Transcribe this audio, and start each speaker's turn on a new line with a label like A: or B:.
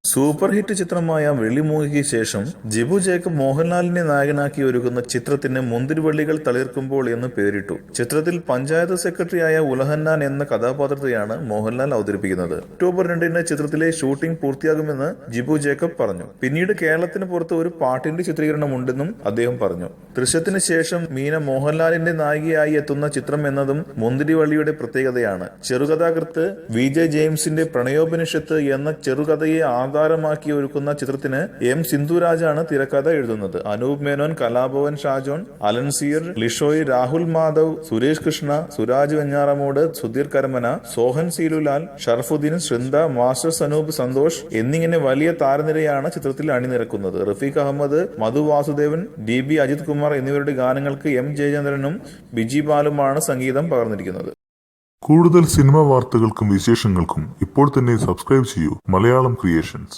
A: Super hit ചിത്രമായ വെള്ളിമൂങ്ങയ്ക്ക് ശേഷം Jibu Jacob മോഹൻലാലിനെ നായകനാക്കി ഒരുക്കുന്ന ചിത്രത്തിന് മുന്തിരിവള്ളികൾ തളിർക്കുമ്പോൾ എന്ന് പേരിട്ടു. ചിത്രത്തിൽ പഞ്ചായത്ത് സെക്രട്ടറിയായ ഉലഹന്നാൻ എന്ന കഥാപാത്രത്തെയാണ് മോഹൻലാൽ അവതരിപ്പിക്കുന്നത്. ഒക്ടോബർ 2-ന് ചിത്രത്തിലെ ഷൂട്ടിംഗ് പൂർത്തിയാകുമെന്ന് ജിബു ജേക്കബ് പറഞ്ഞു. പിന്നീട് കേരളത്തിന് പുറത്ത് ഒരു പാട്ടിന്റെ ചിത്രീകരണമുണ്ടെന്നും അദ്ദേഹം പറഞ്ഞു. ദൃശ്യത്തിന് ശേഷം മീന മോഹൻലാലിന്റെ നായികയായി എത്തുന്ന ചിത്രം എന്നതും മുന്തിരിവള്ളിയുടെ പ്രത്യേകതയാണ്. ചെറുകഥാകൃത്ത് VJ ജെയിംസിന്റെ പ്രണയോപനിഷത്ത് എന്ന ചെറുകഥയെ ആധാരമാക്കി ഒരുക്കുന്ന ചിത്രത്തിന് M. സിന്ധുരാജാണ് തിരക്കഥ എഴുതുന്നത്. അനൂപ് മേനോൻ, കലാഭവൻ ഷാജോൺ, അലൻസിയർ, ലിഷോയ്, രാഹുൽ മാധവ്, സുരേഷ് കൃഷ്ണ, സുരാജ് വെഞ്ഞാറമൂട്, സുധീർ കരമന, സോഹൻ സീലുലാൽ, ഷർഫുദ്ദീൻ, ശൃന്ദ, മാസ്റ്റർ സനൂപ് സന്തോഷ് എന്നിങ്ങനെ വലിയ താരനിരയാണ് ചിത്രത്തിൽ അണിനിരക്കുന്നത്. റഫീഖ് അഹമ്മദ്, മധു വാസുദേവൻ, DB അജിത് കുമാർ എന്നിവരുടെ ഗാനങ്ങൾക്ക് M. ജയചന്ദ്രനും ബിജി ബാലുമാണ് സംഗീതം പകർന്നിരിക്കുന്നത്.
B: കൂടുതൽ സിനിമാ വാർത്തകൾക്കും വിശേഷങ്ങൾക്കും ഇപ്പോൾ തന്നെ സബ്സ്ക്രൈബ് ചെയ്യൂ മലയാളം ക്രിയേഷൻസ്.